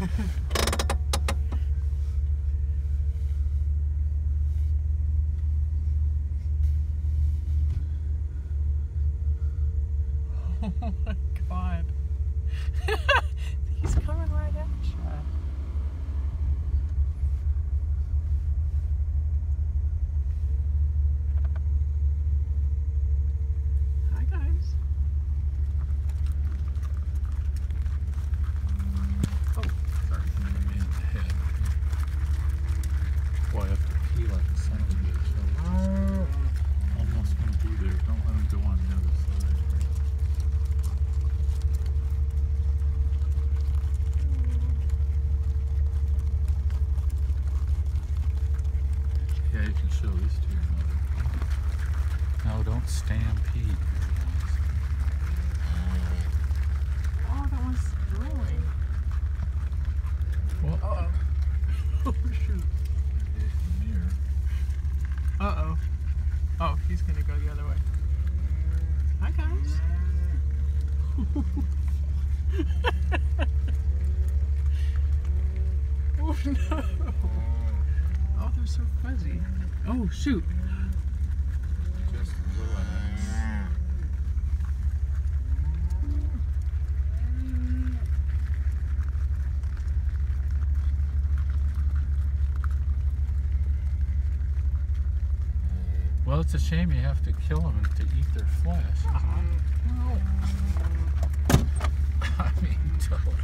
Oh my God. He's coming right at you. Hi guys. Oh, sorry. Man in the head. Boy, I have to pee like a son of a bitch. Almost gonna be there. Don't let him go on the other side. Yeah, you can show this to your mother. No, don't stampede. oh, that one's drooling. Well, Uh-oh. Oh, shoot. mirror. Uh-oh. Oh, he's gonna go the other way. Hi, guys. Oh, no. Oh, they're so fuzzy. Oh, shoot. Just relax. Well, it's a shame you have to kill them to eat their flesh. Aw. I mean, totally.